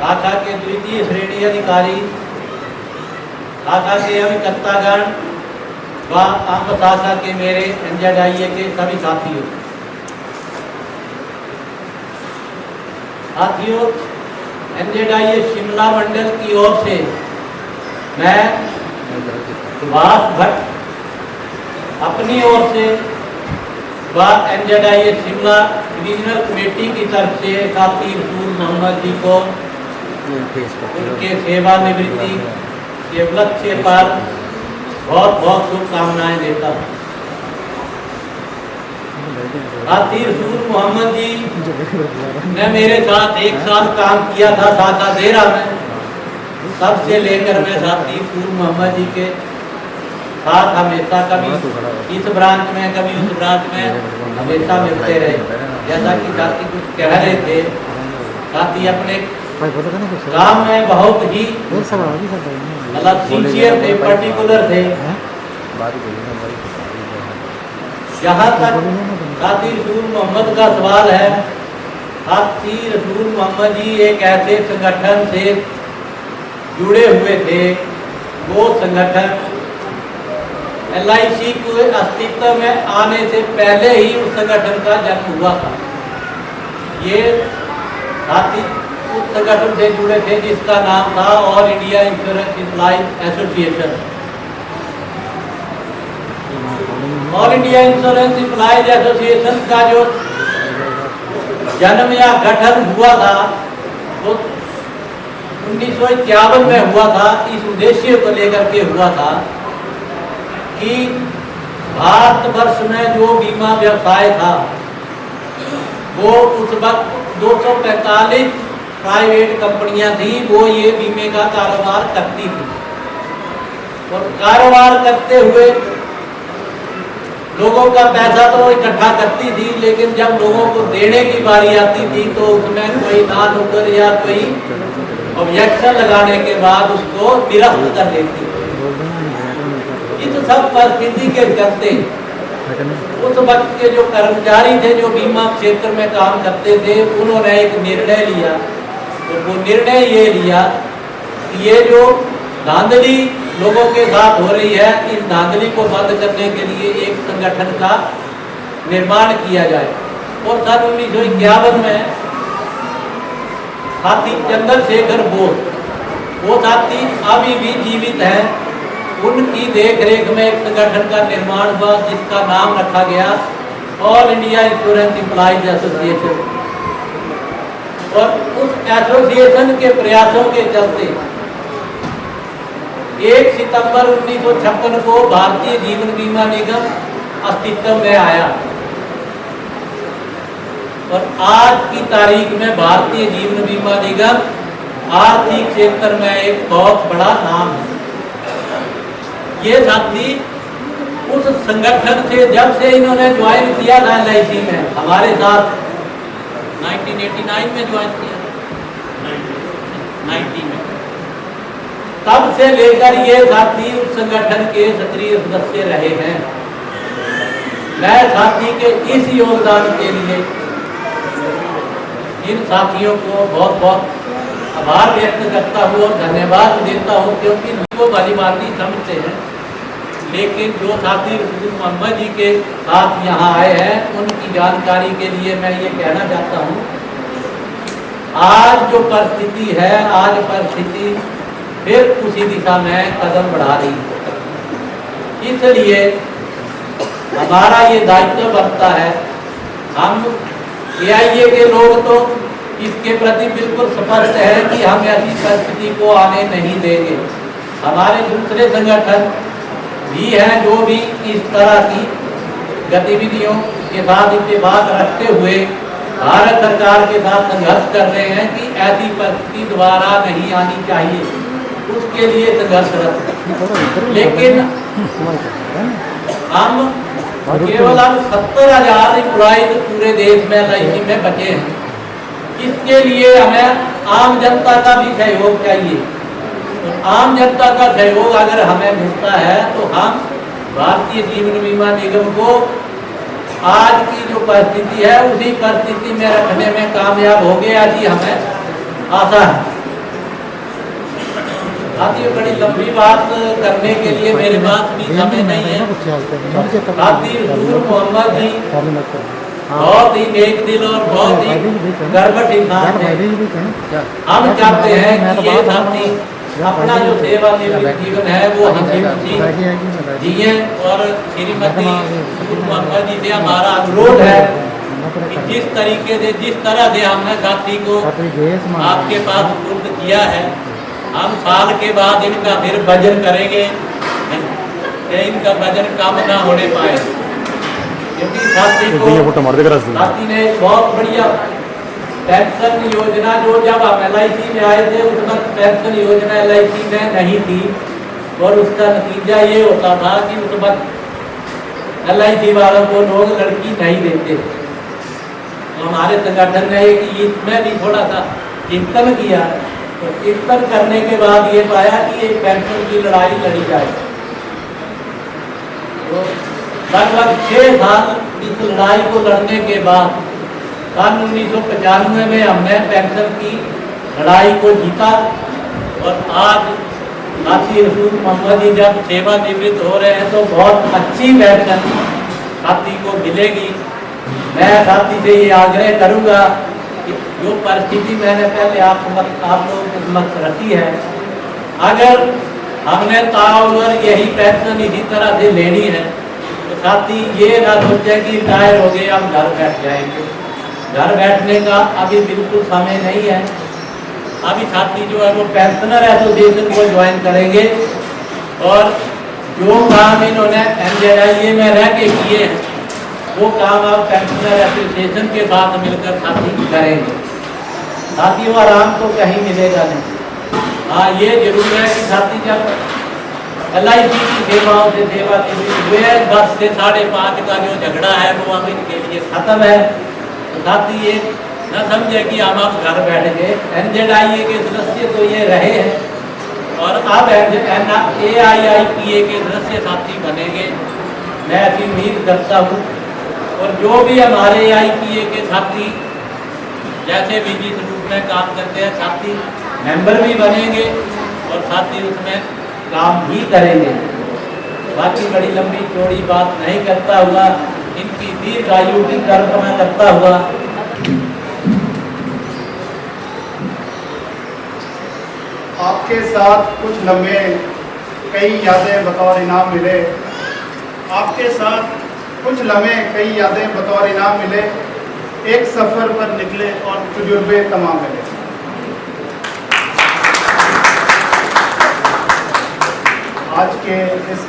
शाखा के द्वितीय श्रेणी अधिकारी, शाखा के अभिकर्तागण व अंब शाखा के मेरे NZIA के सभी साथियों, NZIA शिमला मंडल की ओर से मैं सुभाष भट्ट अपनी ओर से व NZIA शिमला रीजनल कमेटी की तरफ से साथी रसूल मोहम्मद जी को उनके सेवानिवृत्ति के उपलक्ष्य पर बहुत बहुत शुभकामनाएं देता हूँ। साथी रसूल मोहम्मद जी ने मेरे साथ 1 साल काम किया था शाखा देरा में। तब से लेकर मैं साथी रसूल मोहम्मद जी के साथ हमेशा कभी इस ब्रांच में कभी उस ब्रांच में हमेशा मिलते रहे। जैसा कि साथी कुछ कह रहे थे, साथी अपने काम में बहुत ही मतलब सिंसियर थे, पर्टिकुलर थे। यहाँ तक साथी रसूल मोहम्मद का सवाल है, साथी रसूल मोहम्मद जी एक ऐसे संगठन से जुड़े हुए थे, वो संगठन LIC के अस्तित्व में आने से पहले ही उस संगठन का जन्म हुआ था। ये साथी उस संगठन से जुड़े थे जिसका नाम था all India insurance employees association. All India insurance employees association का जो जन्म या गठन हुआ था वो 1951 में हुआ था। इस उद्देश्य को लेकर के हुआ था कि भारतवर्ष में जो बीमा व्यवसाय था वो उस वक्त 245 प्राइवेट कंपनियां थी, वो ये बीमे का कारोबार करती थी। और कारोबार करते हुए लोगों का पैसा तो इकट्ठा करती थी, लेकिन जब लोगों को देने की बारी आती थी तो उसमें कोई ना नुक्कड़ या कोई ऑब्जेक्शन लगाने के बाद उसको निरस्त कर देती। इस सब परिस्थिति के चलते उस वक्त के जो कर्मचारी थे जो बीमा क्षेत्र में काम करते थे, उन्होंने एक निर्णय लिया। तो वो निर्णय ये लिया कि ये जो धांधली लोगों के साथ हो रही है, इस धांधली को बंद करने के लिए एक संगठन का निर्माण किया जाए। और सन 1951 में साथी चंद्रशेखर बोस, वो साथी अभी भी जीवित हैं, उनकी देखरेख में एक संगठन का निर्माण हुआ जिसका नाम रखा गया all India insurance employees association. और उस एसोसिएशन के प्रयासों के चलते 1 सितंबर 1956 को भारतीय जीवन बीमा निगम अस्तित्व में आया। और आज की तारीख में भारतीय जीवन बीमा निगम आर्थिक क्षेत्र में एक बहुत बड़ा नाम है। ये साथी उस संगठन से जब से इन्होंने ज्वाइन किया था LIC में हमारे साथ 1989 में ज्वाइन किया, 90 में, तब से लेकर ये साथी उस संगठन के सक्रिय सदस्य रहे हैं। मैं साथी के इस योगदान के लिए इन साथियों को बहुत बहुत आभार व्यक्त करता हूँ और धन्यवाद देता हूँ, क्योंकि उनको भली भांति समझते हैं। लेकिन जो साथी रसूल मोहम्मद जी के साथ यहाँ आए हैं, उनकी जानकारी के लिए मैं ये कहना चाहता हूँ, आज जो परिस्थिति है, आज परिस्थिति फिर उसी दिशा में कदम बढ़ा रही है। इसलिए हमारा ये दायित्व बनता है, हम AIA के लोग तो इसके प्रति बिल्कुल स्पष्ट है कि हम ऐसी परिस्थिति को आने नहीं देंगे। हमारे दूसरे संगठन भी हैं जो भी इस तरह की गतिविधियों के साथ इत्तेफाक रखते हुए भारत सरकार के साथ संघर्ष कर रहे हैं कि ऐसी परिस्थिति दोबारा नहीं आनी चाहिए, उसके लिए संघर्षरत। लेकिन हम केवल 70,000 एम्प्लॉइज पूरे देश में LIC में बचे हैं। इसके लिए हमें आम जनता का भी सहयोग चाहिए। तो आम जनता का सहयोग अगर हमें मिलता है तो हम भारतीय जीवन बीमा निगम को आज की जो परिस्थिति है उसी परिस्थिति में रखने में कामयाब हो गए, ऐसी हमें आशा है। साथी बड़ी लंबी बात करने के लिए मेरे पास भी समय नहीं है। साथी हुजूर मोहम्मद जी बहुत ही नेक दिल और बहुत ही गर्वट इंसान है। हम चाहते हैं कि ये साथी अपना जो सेवा जीवन है वो हंसी खुशी जिए। और श्रीमती हुजूर मोहम्मद जी से हमारा अनुरोध है कि जिस तरीके से जिस तरह से हमने साथी को आपके पास सुपुर्द किया है, हम साल के बाद इनका फिर वजन करेंगे कि इनका वजन कम ना होने पाए, क्योंकि साथी ने बहुत बढ़िया पेंशन योजना, जो जब हम LIC में आए थे उस वक्त पेंशन योजना LIC में नहीं थी, और उसका नतीजा ये होता था कि उस वक्त LIC वालों को लोग लड़की नहीं देते। तो हमारे संगठन ने इसमें भी थोड़ा सा चिंतन किया, तो चिंतन करने के बाद ये पाया कि एक पेंशन की लड़ाई लड़ी जाए। तो लगभग 6 साल इस लड़ाई को लड़ने के बाद सन 1995 में हमने पेंशन की लड़ाई को जीता, और आज साथी हुजूर मोहम्मद जी जब सेवानिवृत्त हो रहे हैं तो बहुत अच्छी पेंशन साथी को मिलेगी। मैं साथी से ये आग्रह करूँगा कि जो परिस्थिति मैंने पहले आप लोगों के समक्ष रखी है, अगर हमने ताउम्र यही पेंशन इसी तरह से लेनी है तो साथी ये ना सोचे कि रिटायर हो गए हम घर बैठ जाएंगे। घर बैठने का अभी बिल्कुल समय नहीं है। अभी साथी जो है वो पेंशनर एसोसिएशन को ज्वाइन करेंगे, और जो काम इन्होंने NZIA में रह के किए हैं वो काम अब पेंशनर एसोसिएशन के साथ मिलकर साथी करेंगे। साथी वो आराम तो कहीं मिलेगा नहीं। हाँ, ये जरूर है कि साथी जब LIC की सेवाओं से सेवानिवृत्त हुए, 10 से 5.5 का जो झगड़ा है वो अब इनके लिए खत्म है। तो साथी ये न समझे कि हम आप घर बैठ गए। NZIA के सदस्य तो ये रहे हैं, और अब AIIPA के सदस्य साथी बनेंगे, मैं ऐसी उम्मीद करता हूँ। और जो भी हमारे AIPA के साथी जैसे भी जिस रूप में काम करते हैं साथी मेंबर भी बनेंगे और साथी उसमें काम भी करेंगे। बाकी बड़ी लंबी चौड़ी बात नहीं करता हुआ, इनकी दीर्घ आयु की कल्पना करता हुआ आपके साथ कुछ लम्हे कई यादें बतौर इनाम मिले। आपके साथ कुछ लम्हे कई यादें बतौर इनाम मिले। एक सफ़र पर निकले और तजुर्बे तमाम मिले। आज के इस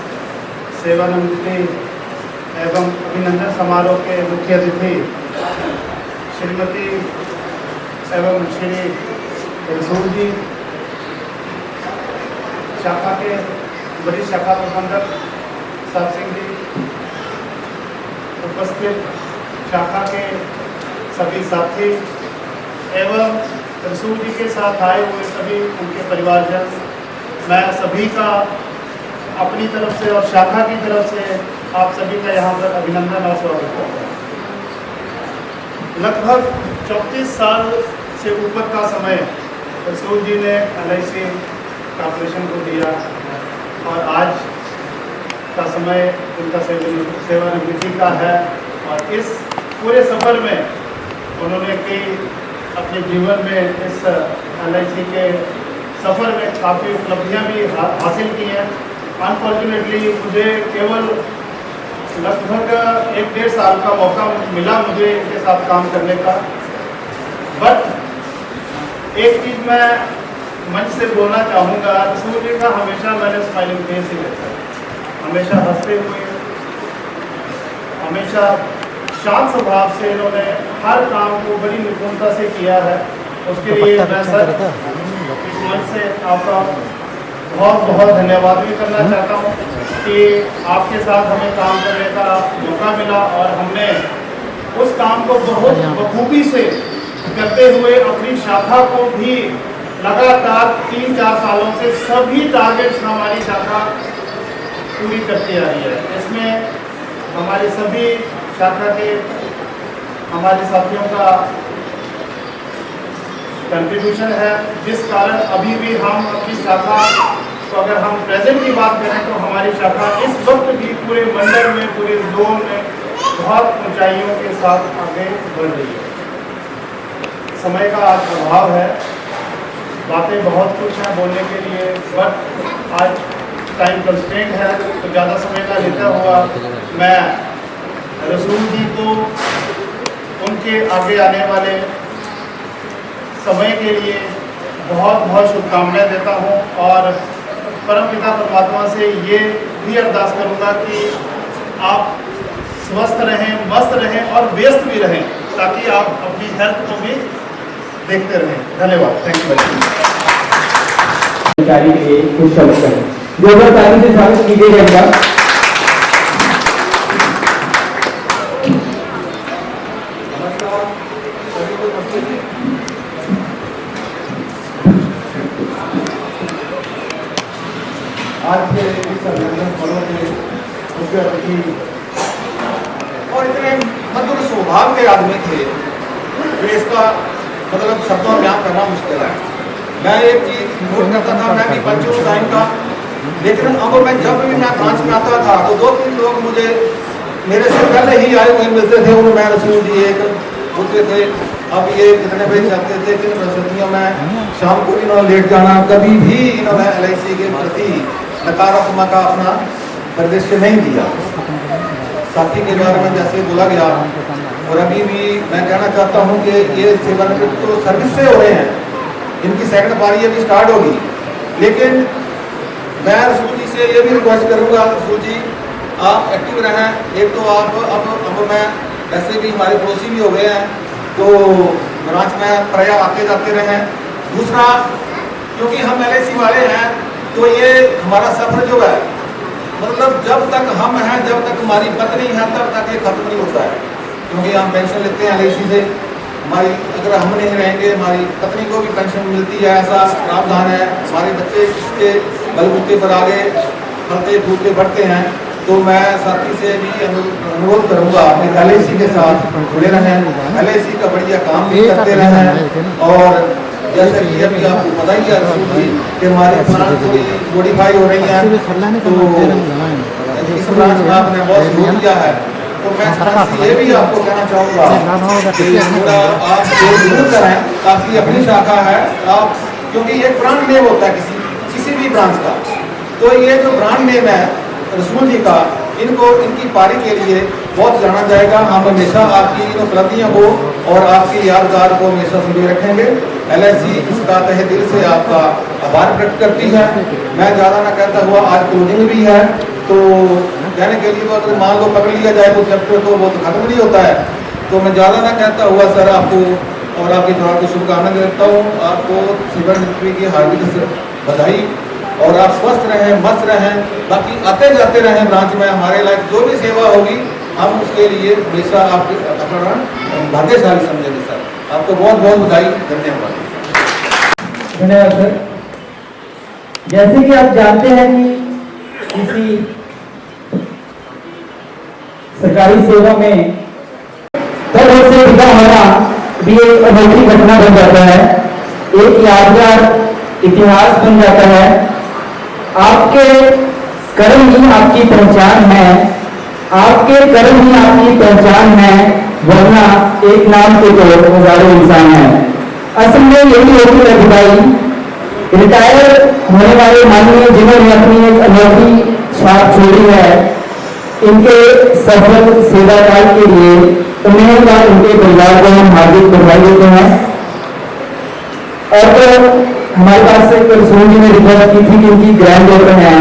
सेवानिवृत्ति एवं अभिनंदन समारोह के मुख्य अतिथि श्रीमती एवं श्री रसूल जी, शाखा के वरिष्ठ शाखा प्रबंधक सर सिंह जी, उपस्थित शाखा के सभी साथी एवं रसूल जी के साथ आए हुए सभी उनके परिवारजन, मैं सभी का अपनी तरफ से और शाखा की तरफ से आप सभी का यहाँ पर अभिनंदन और स्वागत करता हूँ। लगभग 34 साल से ऊपर का समय रसूल जी ने LIC कॉर्पोरेशन को दिया, और आज का समय उनका सेवानिवृत्ति का है। और इस पूरे सफ़र में उन्होंने कई अपने जीवन में इस LIC के सफ़र में काफ़ी उपलब्धियां भी हासिल की हैं। अनफॉर्चुनेटली मुझे केवल लगभग 1-1.5 साल का मौका मिला मुझे इनके साथ काम करने का। बट एक चीज़ मैं मंच से बोलना चाहूँगा, रसूल जी का हमेशा मैंने स्माइलिंग फेस ही देखा, हमेशा हंसते हुए, हमेशा शांत स्वभाव से इन्होंने हर काम को बड़ी निपुणता से किया है। उसके लिए मैं सर इस मंच से आपका बहुत बहुत धन्यवाद भी करना चाहता हूँ कि आपके साथ हमें काम करने का मौका मिला, और हमने उस काम को बहुत बखूबी से करते हुए अपनी शाखा को भी लगातार 3-4 सालों से सभी टारगेट्स हमारी शाखा पूरी करती आ रही है। इसमें हमारे सभी शाखा के हमारे साथियों का कंट्रीब्यूशन है, जिस कारण अभी भी हम अपनी शाखा तो अगर हम प्रेजेंट की बात करें तो हमारी शाखा इस वक्त भी पूरे मंडल में, पूरे जोन में बहुत ऊंचाइयों के साथ आगे बढ़ रही है। समय का आज अभाव है, बातें बहुत कुछ हैं बोलने के लिए, बट आज टाइम कंस्ट्रेंट है, तो ज़्यादा समय ना लेता हुआ मैं रसूल जी को उनके आगे आने वाले समय के लिए बहुत बहुत शुभकामनाएं देता हूं और परमपिता परमात्मा से ये भी अरदास करूंगा कि आप स्वस्थ रहें, मस्त रहें और व्यस्त भी रहें, ताकि आप अपनी हेल्थ को भी देखते रहें। धन्यवाद। Thank you. के लिए कुछ शब्द करें। 2040 से स्वागत कीजिए जाएगा। आज के इस अभिनंदन पर्व में मुख्य अतिथि और इतने मधुर स्वभाव के आदमी थे, इसका मतलब शब्दों में बयान करना मुश्किल है। मैं एक चीज नोट करता था, मैं भी पंचम साइन का, लेकिन अब मैं जब भी मैं ब्रांच में आता था तो 2-3 लोग मुझे मेरे से पहले ही आए हुए मिलते थे। उन्होंने रसूल जी एक होते थे, अब ये कितने बजे चाहते थे, किन परिस्थितियों में शाम को इन्होंने लेट जाना, कभी भी इन्होंने LIC के प्रति नकारात्मक का अपना परिदृश्य नहीं दिया। साथी के बारे में जैसे बोला गया, और अभी भी मैं कहना चाहता हूं कि ये सेवानिवृत्त तो सर्विस से हो रहे हैं, इनकी सेकंड पारी अभी स्टार्ट होगी, लेकिन मैं रसूल जी से ये भी रिक्वेस्ट करूंगा, रसूल जी आप एक्टिव रहें। एक तो आप अब मैं ऐसे भी हमारे पड़ोसी भी हो गए हैं, तो ब्रांच में प्राय आते जाते रहें। दूसरा, क्योंकि हम LIC वाले हैं, तो ये हमारा सफर जो है, मतलब जब तक हम हैं, जब तक हमारी पत्नी है, तब तक ये खत्म नहीं होता है। क्योंकि हम पेंशन लेते हैं LIC से, हमारी अगर हम नहीं रहेंगे हमारी पत्नी को भी पेंशन मिलती है, ऐसा प्रावधान है। हमारे बच्चे इसके बलबूते पर आगे फलते फूलते बढ़ते हैं। तो मैं साथी से भी अनुरोध करूंगा कि LIC के साथ जुड़े रहें, LIC का बढ़िया काम भी करते रहें। और जैसे कि अभी आपको पता ही है रसूल जी कि हमारी प्लान थोड़ी मॉडिफाई हो रही है, तो इस ब्रांच में आपने बहुत सहयोग किया है, तो मैं ये भी आपको कहना चाहूँगा कि थोड़ा आप जरूर करें, ताकि अपनी शाखा है आप, क्योंकि एक ब्रांड नेम होता है किसी भी ब्रांच का, तो ये जो ब्रांड नेम है रसूल जी का, इनको इनकी पारी के लिए बहुत जाना जाएगा। हम हमेशा आपकी इन उपलब्धियों को और आपकी यादगार को हमेशा संजोए रखेंगे। LIC इसका तहे दिल से आपका आभार व्यक्त करती है। मैं ज़्यादा ना कहता हुआ, आज क्लोजिंग भी है, तो कहने के लिए अगर मान लो पकड़ लिया जाए तो चैप्टर तो वो तो खत्म नहीं होता है। तो मैं ज़्यादा ना कहता हुआ सर आपको और आपके द्वारा को शुभकामनाएं देता हूँ। आपको सेवानिवृत्ति की हार्दिक बधाई, और आप स्वस्थ रहें, मस्त रहें, बाकी आते जाते रहें ब्रांच में। हमारे लायक जो भी सेवा होगी हम उसके लिए हमेशा आपके अपना भाग्यशाली समझेंगे सर। आपको बहुत बहुत बधाई, धन्यवाद। धन्यवाद सर। जैसे कि आप जानते हैं कि किसी सरकारी सेवा में पद से विदा होना भी एक अनोखी घटना बन जाता है, एक यादगार इतिहास बन जाता है। आपके कर्म ही आपकी पहचान है, आपके कर्म ही आपकी पहचान है, वरना एक नाम के तो हजारों इंसान है। असल में यही होती है विदाई। रिटायर होने वाले माननीय जिन्होंने अपनी एक अनोखी छाप छोड़ी है, इनके सफल सेवा काल के लिए उन्हें और उनके परिवार को हम हार्दिक बधाई देते हैं। और तो हमारे पास से रसूल जी ने रिक्वेस्ट की थी कि उनकी ग्रैंड डॉटर है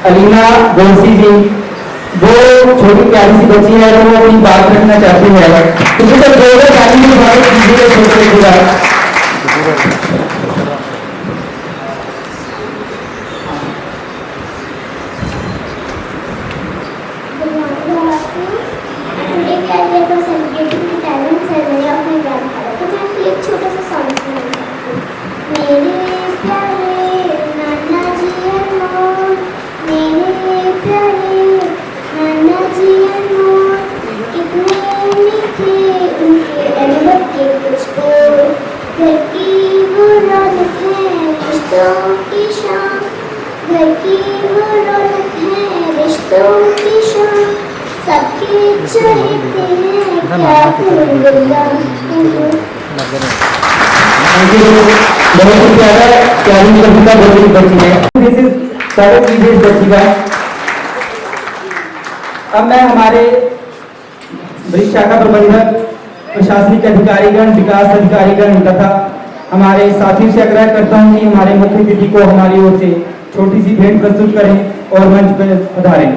अलीना गोरसी जी, वो छोटी प्यारी सी बच्ची है, तो वो अपनी बात रखना चाहती है। तो घर की वो रौनक है रिश्तों की शान सबके चलते हैं क्या गुनगुनां बहुत ही प्यारी कविता बोली बच्ची है। दिस इज सारे चीजें बच्ची का। अब मैं हमारे वरिष्ठ शाखा प्रबंधक, प्रशासनिक अधिकारीगण, विकास अधिकारीगण तथा हमारे साथियों से आग्रह करता हूं कि हमारे मुख्य अतिथि को हमारी ओर से छोटी सी भेंट प्रस्तुत करें और मंच पर पधारें।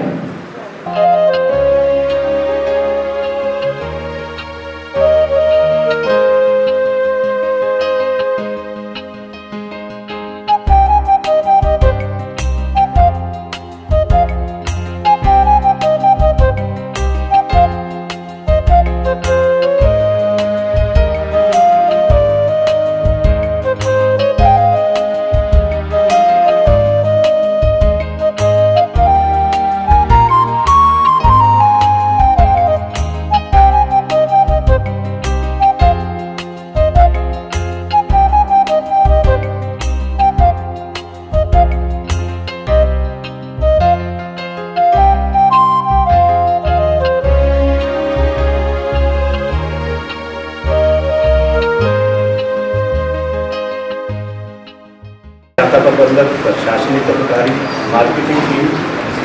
प्रबंधक, प्रशासनिक अधिकारी, मार्केटिंग टीम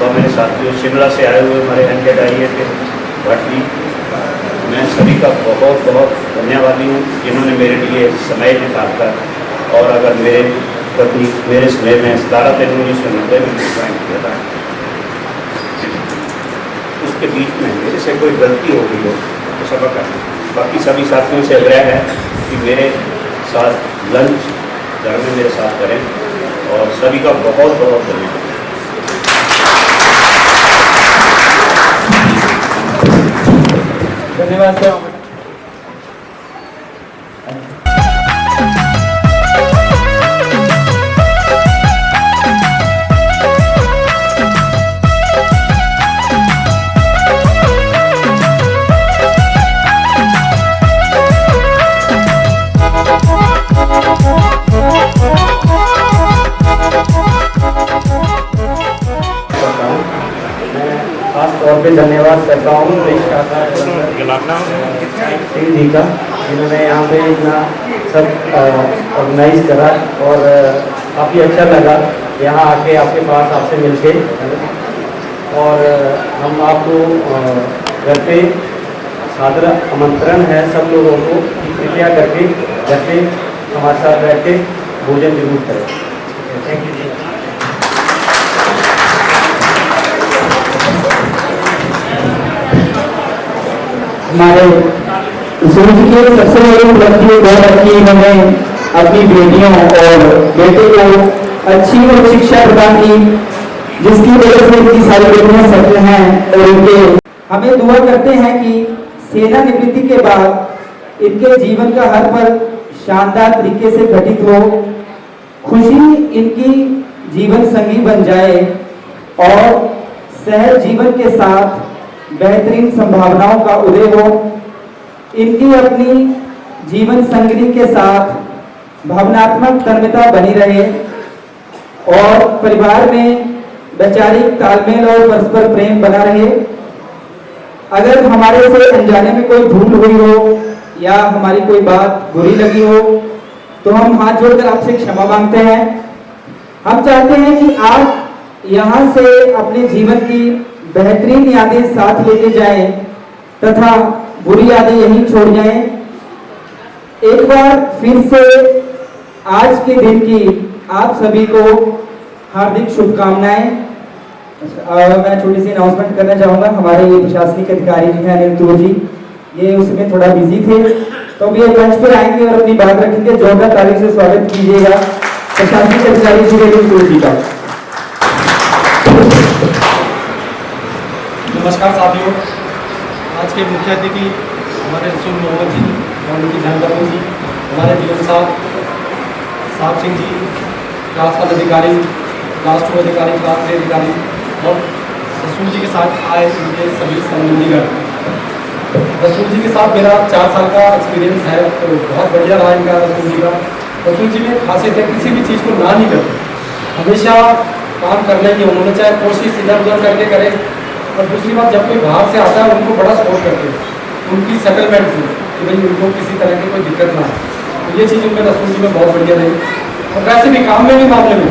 और मेरे साथियों, शिमला से आए हुए हमारे NZIA के भट्टी, मैं सभी का बहुत बहुत धन्यवादी हूँ जिन्होंने मेरे लिए समय निकालकर और अगर मेरे प्रति मेरे समय में 17/3/1990 में ज्वाइन किया था, उसके बीच में मेरे से कोई गलती हो गई हो तो सबक है। बाकी सभी साथियों से आग्रह है कि मेरे साथ लंच घर में मेरे साथ करें और सभी का बहुत बहुत धन्यवाद। धन्यवाद सर। खास तौर पे धन्यवाद करता हूँ सिंह जी का, जिन्होंने यहाँ पे इतना सब ऑर्गेनाइज करा और काफ़ी अच्छा लगा यहाँ आके आपके पास आपसे मिलके। और हम आपको घर पे सादर आमंत्रण है सब लोगों को कि कृपया करके घर पे हमारे साथ बैठ के भोजन जरूर करें। थैंक यू जी। हमारे सूर्य के सबसे बड़ी उपलब्धि यह है कि इन्होंने अपनी बेटियों और बेटे को अच्छी और शिक्षा प्रदान की, जिसकी वजह से इतनी सारी बेटियां सफल हैं। और इनके हमें दुआ करते हैं कि सेना निवृत्ति के बाद इनके जीवन का हर पल शानदार तरीके से घटित हो, खुशी इनकी जीवन संगी बन जाए और सहज जीवन के साथ बेहतरीन संभावनाओं का उदय हो। इनकी अपनी जीवन संगिनी के साथ भावनात्मक तन्मयता बनी रहे और परिवार में वैचारिक तालमेल और परस्पर प्रेम बना रहे। अगर हमारे से अनजाने में कोई भूल हुई हो या हमारी कोई बात बुरी लगी हो तो हम हाथ जोड़कर आपसे क्षमा मांगते हैं। हम चाहते हैं कि आप यहाँ से अपने जीवन की बेहतरीन यादें साथ लेके जाएं तथा बुरी यादें यहीं छोड़ जाएं। एक बार फिर से आज के दिन की आप सभी को हार्दिक शुभकामनाएं। मैं छोटी सी अनाउंसमेंट करना चाहूँगा। हमारे ये प्रशासनिक अधिकारी जी हैं अनिल जी, ये उसमें थोड़ा बिजी थे तो भी ये मंच पर आएंगे और अपनी बात रखेंगे। जोरदार ताली से स्वागत कीजिएगा प्रशासनिक अधिकारी जी अनिल जी का। नमस्कार साथियों, आज के मुख्य अतिथि हमारे रसूल मोहम्मद जी और उनकी धर्मपत्नी जी, हमारे डीएम साहब सिंह जी, क्लास 1 अधिकारी, क्लास 2 अधिकारी, क्लास 3 अधिकारी और रसूल जी के साथ आए उनके सभी संबंधीगण। रसूल जी के साथ मेरा 4 साल का एक्सपीरियंस है तो बहुत बढ़िया रहा इनका। रसूल जी का, रसूल जी में खासियत है किसी भी चीज़ को ना नहीं करते, हमेशा काम करने की उन्होंने चाहे कोशिश इधर उधर करके करे। और दूसरी बात, जब कोई बाहर से आता है उनको बड़ा सपोर्ट करते हैं उनकी सेटलमेंट की, कि भाई उनको किसी तरह की कोई दिक्कत ना आए। तो ये चीज़ उनमें रसूल जी में बहुत बढ़िया रही। और वैसे भी काम में भी मामले में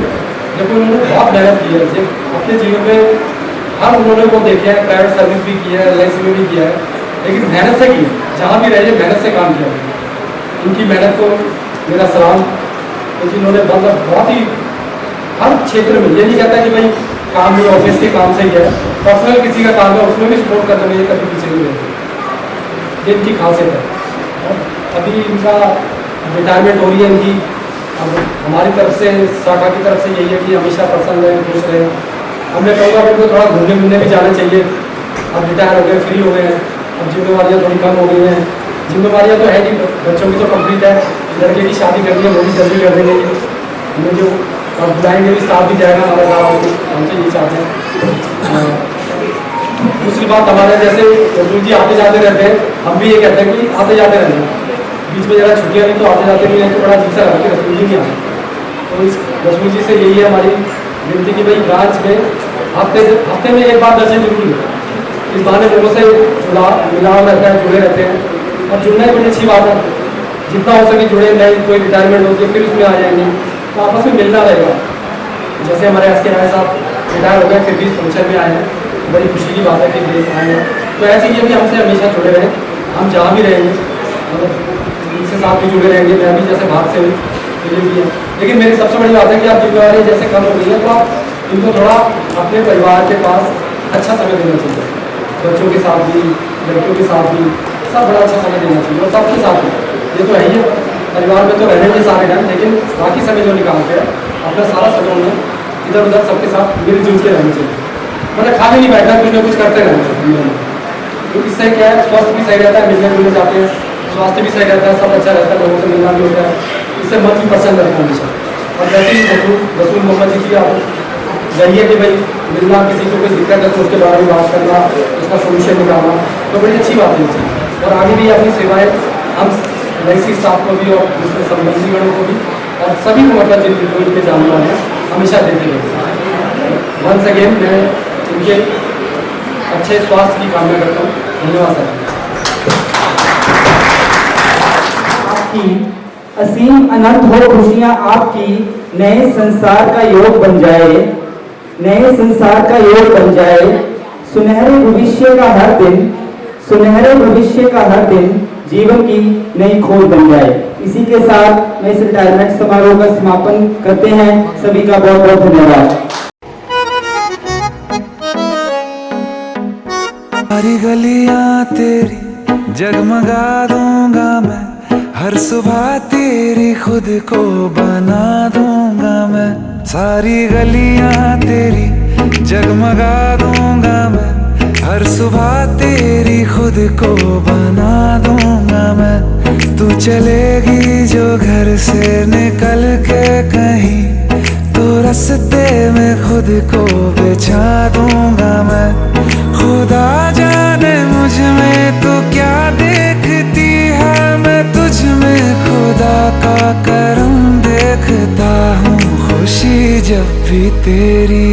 जब उन्होंने बहुत मेहनत की है, जब अपने जीवन में हर उन्होंने वो देखे हैं, प्राइवेट सर्विस भी की है, LIC में भी किया है, लेकिन मेहनत से की, जहाँ भी रहे मेहनत से काम किया। उनकी मेहनत को मेरा सलाम। तो जिन्होंने मतलब बहुत ही हर क्षेत्र में, ये नहीं कहता कि भाई काम में ऑफिस के काम से ही है, पर्सनल किसी का काम है उसमें भी सपोर्ट करने में ये कभी पीछे नहीं रहते। ये इनकी खासियत है। और अभी इनका रिटायरमेंट हो रही है इनकी। अब हमारी तरफ से, शाखा की तरफ से यही है कि हमेशा प्रसन्न रहें, खुश रहें। हमने कहूँगा कि उनको थोड़ा घूमने घूमने भी जाना चाहिए। अब रिटायर हो गए, फ्री हो गए हैं, अब जिम्मेवारियाँ थोड़ी कम हो गई हैं। जिम्मेवारियाँ तो है कि बच्चों की तो कंप्लीट है, लड़के की शादी करनी है वो भी जल्दी कर देंगे। हमें जो और बुलाएंगे भी, स्टाफ भी जाएगा हमारे साथ, हमसे ये चाहते हैं। दूसरी बात, हमारे जैसे रसूल जी आते जाते रहते हैं, हम भी ये कहते हैं कि आते जाते रहते हैं। बीच में ज़रा छुट्टियाँ नहीं तो आते जाते नहीं है, तो बड़ा अजीब सा लगता है रसूल जी नहीं आए। तो इस रसूल जी से यही है हमारी विनती कि भाई ब्रांच में हफ्ते में एक बार दर्शन जरूरी है। इस बहाने लोगों से मिलाव रहता है, जुड़े रहते हैं। और जुड़ना ही बड़ी अच्छी बात है, जितना हो सके जुड़े। नहीं कोई रिटायरमेंट होती है फिर उसमें आ जाएंगे, तो आपस में मिलना रहेगा। जैसे हमारे SK राय साहब रिटायर हो गए, फिर भी फंक्शन में आए हैं, बड़ी खुशी की बात है कि देश आए हैं। तो ऐसे ये भी हमसे हमेशा जुड़े रहें, हम जहाँ भी रहेंगे मतलब इनसे साथ भी जुड़े रहेंगे। मैं भी जैसे बाहर से हूँ तो ये भी है। लेकिन मेरी सबसे बड़ी बात है कि आप जिम्मेवारी जैसे कम हो गई है, तो आप इनको थोड़ा अपने परिवार के पास अच्छा समय देना चाहिए। बच्चों के साथ भी, लड़कियों के साथ भी, सब बड़ा अच्छा समय देना चाहिए। और सबके साथ भी, ये तो है ही है, परिवार में तो रहने के सारे टाइम, लेकिन बाकी समय जो निकालते हैं अपना सारा समय उन्हें इधर उधर सबके साथ मिलजुल के रहना चाहिए। मतलब खाली नहीं बैठना, कुछ ना कुछ करते रहना चाहिए। तो इससे क्या है, स्वास्थ्य भी सही रहता है, मिलने जुलने जाते हैं, स्वास्थ्य भी सही रहता है, सब अच्छा रहता है, लोगों से मिलना भी होता है, इससे मन भी प्रसन्न रहता है हमेशा। और वैसे ही रसूल मोहम्मद जी की आप यही है कि भाई मिलना, किसी को कोई दिक्कत है तो उसके बारे में बात करना, उसका सोल्यूशन निकालना, तो बड़ी अच्छी बात है। और आगे भी अपनी सेवाएँ हम LIC स्टाफ को भी और दूसरे संबंधीगणों को भी और सभी को मतलब जिनको इनके जानने वाले हैं हमेशा देते हैं। वंस अगेन मैं इनके अच्छे स्वास्थ्य की कामना करता हूँ। धन्यवाद सर। आपकी असीम अनंत हो खुशियां आपकी, नए संसार का योग बन जाए, नए संसार का योग बन जाए। सुनहरे भविष्य का हर दिन, सुनहरे भविष्य का हर दिन जीवन की नई खोज बन जाए। इसी के साथ मैं इस रिटायरमेंट समारोह का समापन करते हैं। सभी का बहुत बहुत धन्यवाद। सारी गलियां तेरी जगमगा दूंगा मैं, हर सुबह तेरी खुद को बना दूंगा मैं। सारी गलियां तेरी जगमगा दूंगा मैं, हर सुबह तेरी खुद को बना दूंगा मैं। तू चलेगी जो घर से निकल के कहीं, तो रास्ते में खुद को बिछा दूंगा मैं। खुदा जाने मुझ में तू क्या देखती है, मैं तुझ में खुदा का करम देखता हूँ। खुशी जब भी तेरी,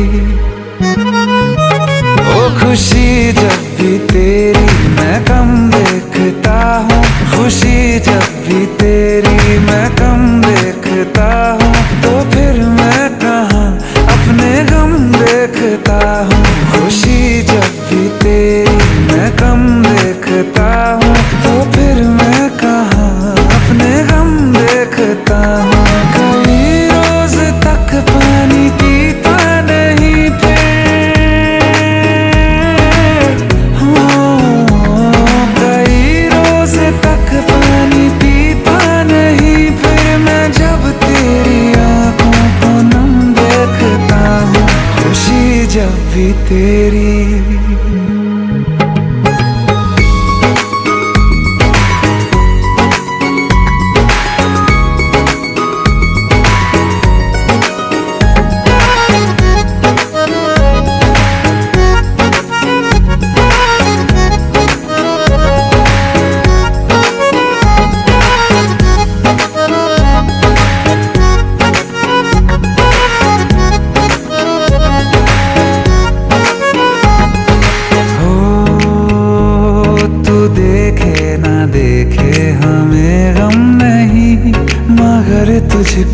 ओ खुशी जब भी तेरी मैं कम देखता हूँ। खुशी जब भी तेरी मैं कम देखता हूँ, तो फिर मैं कहाँ अपने गम देखता हूँ। खुशी जब भी तेरी मैं कम देखता हूँ, तो फिर मैं कहाँ अपने गम देखता हूँ। कई रोज तक पानी पीता नहीं फिर, कई रोज तक पानी पीता नहीं फिर, मैं जब तेरी आंखों को नम देखता हूँ। खुशी जब भी तेरी।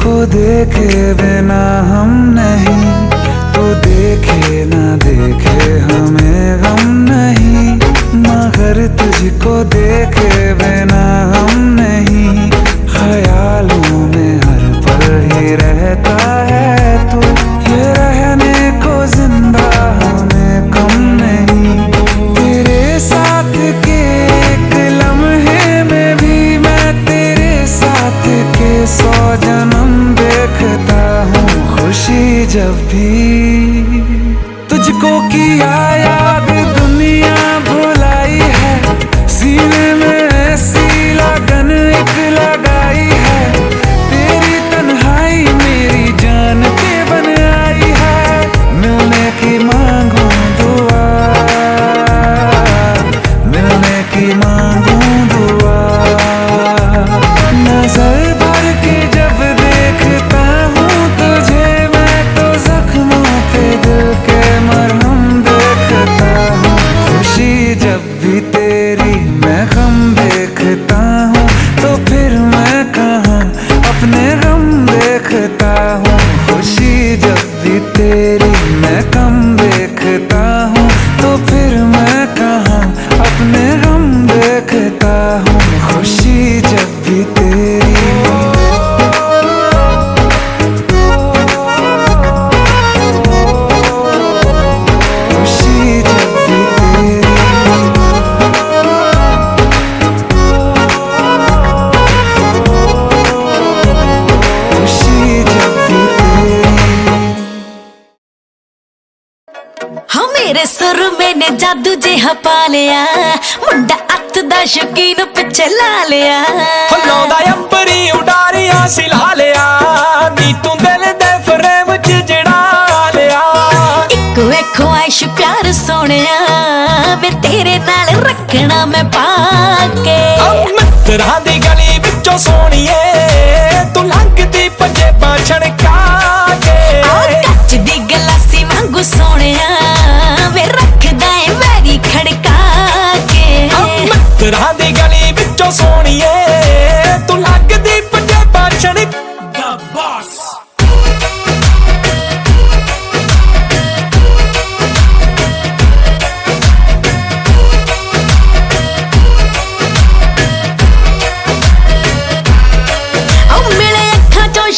तुझको देखे बिना हम नहीं, तू देखे ना देखे हमें गम नहीं, मगर तुझको देखे बिना हम नहीं, ख्यालों में हर पल ही रहता है तू, ये रहने को जिंदा हमें कम नहीं, तेरे साथ के एक लम्हे में भी मैं तेरे साथ के 100 जन्म देखता हूँ, खुशी जब भी तुझको किया याद दुनिया भुलाई है, सीने में ऐसी लगन एक लगाई है, तेरी तन्हाई मेरी जान के बन आई है, मिलने की मांगू दुआ, मिलने की मांगू दुआ, नजर भर के जब देखता हूँ तुझे मैं तो जख्मों पे दिल के मरहम देखता हूँ, खुशी जब भी तेरी मैं गम देखता हूँ, तो फिर मैं कहाँ अपने गम देखता हूँ, खुशी जब भी तेरी मैं गम देखता हूँ, तो फिर मैं कहाँ अपने गम देखता हूँ, खुशी जब भी तेरी खुशी जब भी तेरी खुशी जब भी तेरी। हाँ मेरे सुर मैंने जादू जिहा पा लिया, मुंडा अत दा शौकीन पिछे ला लिया, लाउंदा अंबरी उडारियां सिला लिया, नी तू दिल दे फ्रेम च जड़ा लिया, एक वे ख्वाहिश प्यार सोनिया वे तेरे नाल रखना मैं पाके, मित्तरां दी गली विचों सोहणीए तू लंघदी पंजे छड़का के, कच दी गलासी वांगू सोनिया वे रखदा है वैरी खड़का के, मित्तरां दी गली विचों सोहणीए तू लंघदी पंजे छड़का द बॉस।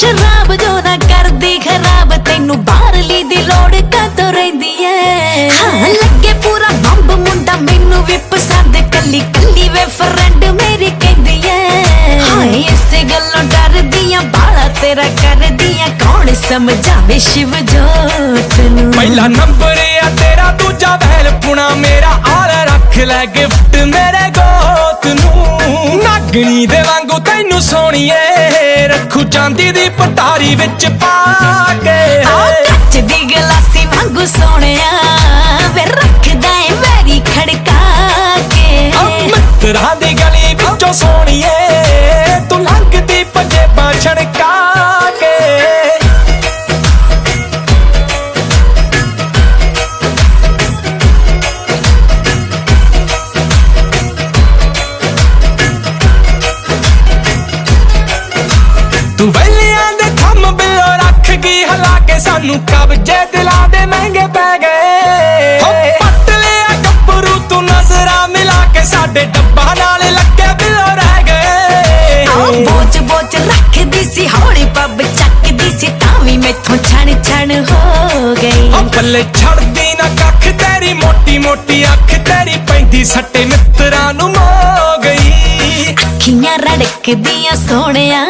शराब जो ना कर दी खराब, तेनू बाहरली दी लोड़ कदों रहिंदी है, हाँ लगे पूरा बंब मुंडा मैनू भी पसंद, कली कली वे फ्रेंड मेरी कहंदी है, हाँ इसे गल्लों डर दियां बाला तेरा कर दियां, कौन समझावे शिव जोत नू, पहला नंबर आ तेरा दूजा वैल पुना मेरा, आल रख ले गिफ्ट मेरे गोत नू, नागनी दे वांगू तैनू सोहणीए रखू चांदी दी पटारी विच पा के, कच दी गलासी वांगू सोनिया वे रखदा है वैरी खड़का के, मित्तरां दी गली विचों सोहणीए तू लंघदी पंजे छड़का के, तू वैलियां दे थम बिलो रख गई हला के, सानू कब्जे दिला दे महंगे पै गए, पट लिया गब्बरू तू नजरा मिला के, साडे डब्बा नाल लगे बिलो रह गए, बोच बोच रख दी सी हौली पब चक दी सी, तावी मैथों छण छण हो गई, पल्ले छड़दी ना कख तेरी मोटी मोटी अख, तेरी पैंदी सट्टे मित्तरां नू मो गई, अखियां रड़कदियां सोनिया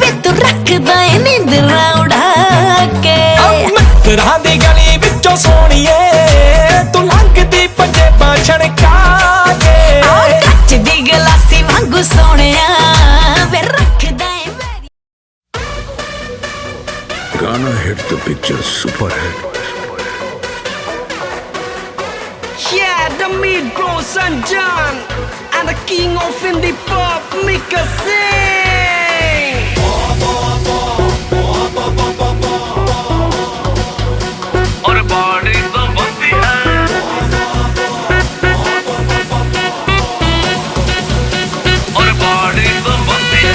वे तू रखदा है नींदरां उड़ा के, मित्तरां दी गली विचों सोहणीए तू लंघदी पंजे छड़का के, कच दी गलासी वांगू सोनिया वे रखदा है vary. Gonna hit the picture super hit. Yeah, the Migros and John and the king of indie pop, Mika Singh. और बॉडी तो बनती है, और बॉडी तो बनती है,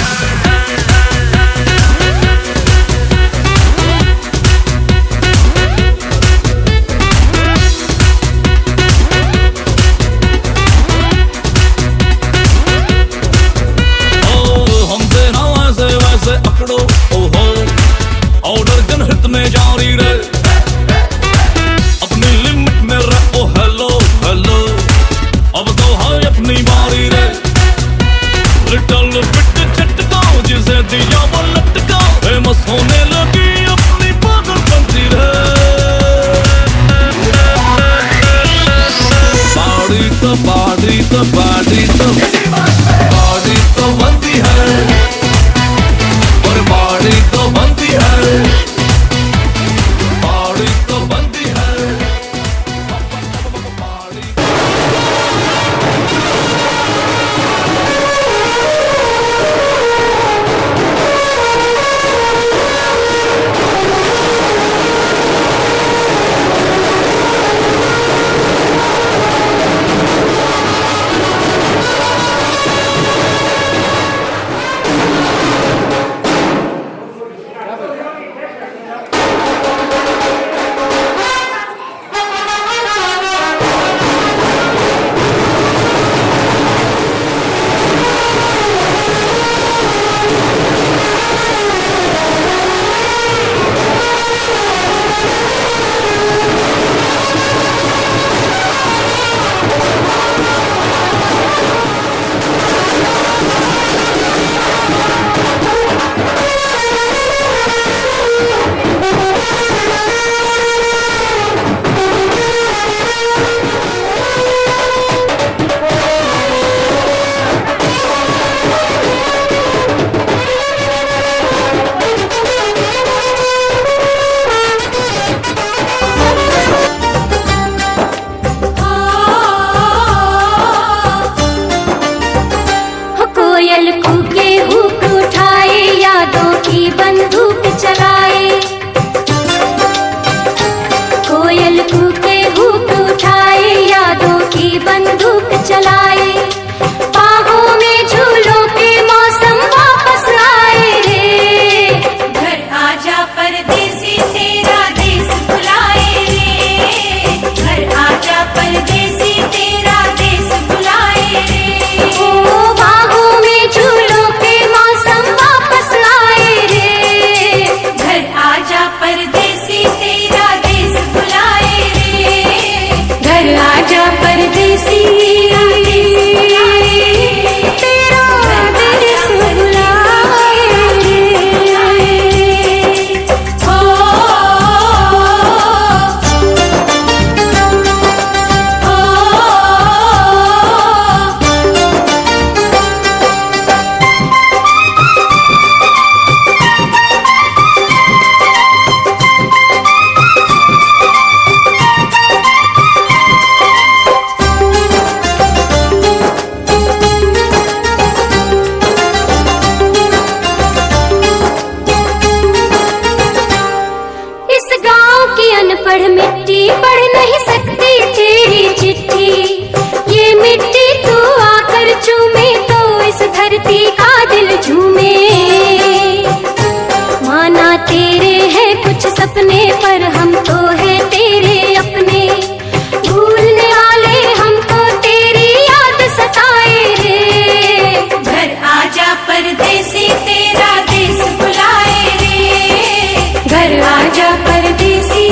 पढ़ नहीं सकती तेरी चिट्ठी, ये मिट्टी तू आकर चूमे तो इस धरती का दिल झूमे। माना तेरे हैं कुछ सपने पर हम तो है तेरे अपने, भूलने वाले हमको तेरी याद सताए रे। घर आजा परदेसी तेरा देश बुलाए रे, घर आजा परदेसी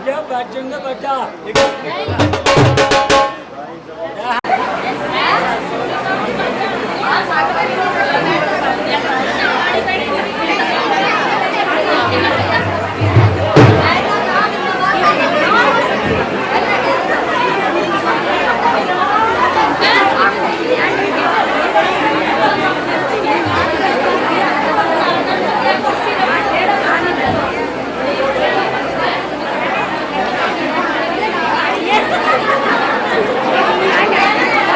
बच्चा बच्चों का बच्चा